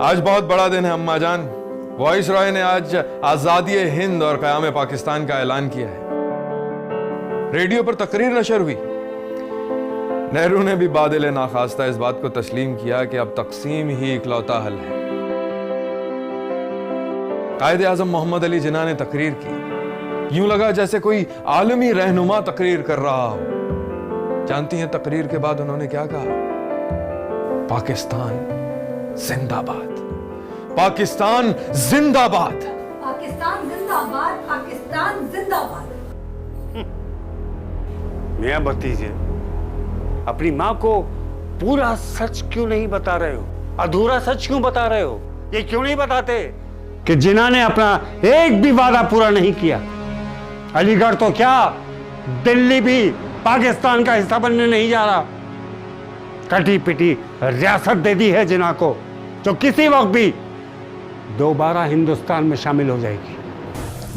आज बहुत बड़ा दिन है अम्मा जान। वॉइस रॉय ने आज आजादी हिंद और क़याम पाकिस्तान का ऐलान किया है। रेडियो पर तकरीर नशर हुई। नेहरू ने भी बादल नाखास्ता इस बात को तस्लीम किया कि अब तकसीम ही इकलौता हल है। कायदे आजम मोहम्मद अली जिन्ना ने तकरीर की। यूं लगा जैसे कोई आलमी रहनुमा तकरीर कर रहा हो। जानती हैं तकरीर के बाद उन्होंने क्या कहा? पाकिस्तान जिंदाबाद, पाकिस्तान जिंदाबाद, पाकिस्तान जिंदाबाद, पाकिस्तान जिंदाबाद। मियां भतीजे, अपनी माँ को पूरा सच क्यों नहीं बता रहे हो? अधूरा सच क्यों बता रहे हो? ये क्यों नहीं बताते कि जिन्ना ने अपना एक भी वादा पूरा नहीं किया? अलीगढ़ तो क्या, दिल्ली भी पाकिस्तान का हिस्सा बनने नहीं जा रहा। कटी पिटी रियासत दे दी है जिन्ना को, जो किसी वक्त भी दोबारा हिंदुस्तान में शामिल हो जाएगी।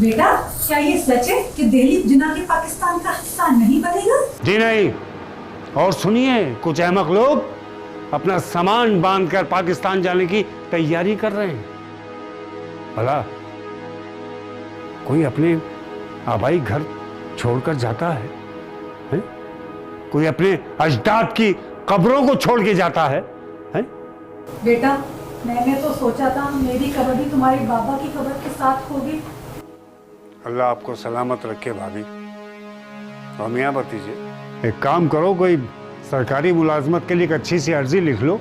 बेटा, क्या ये सच है कि दिल्ली जिन्ना के पाकिस्तान का हिस्सा नहीं बनेगा? जी नहीं। और सुनिए, कुछ अहमक लोग अपना सामान बांधकर पाकिस्तान जाने की तैयारी कर रहे हैं। भला कोई अपने आबाई घर छोड़कर जाता है? कोई अपने अजदाद की कब्रों को छोड़ के जाता है? बेटा, मैंने तो सोचा था मेरी कब्र भी तुम्हारे बाबा की कब्र के साथ होगी। अल्लाह आपको सलामत रखे भाभी। और मियां भतीजे, एक काम करो, कोई सरकारी मुलाजमत के लिए एक अच्छी सी अर्जी लिख लो,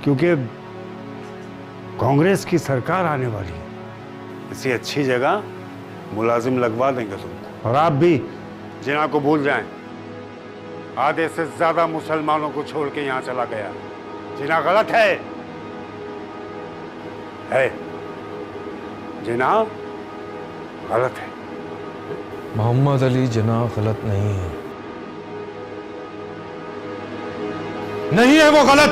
क्योंकि कांग्रेस की सरकार आने वाली है। इसी अच्छी जगह मुलाजिम लगवा देंगे तुमको। और आप भी जिन्ना को भूल जाएं। आधे से ज्यादा मुसलमानों को छोड़ के यहां चला गया। जिन्ना गलत है। जिन्ना गलत है। मोहम्मद अली जिन्ना गलत नहीं है। नहीं है वो गलत।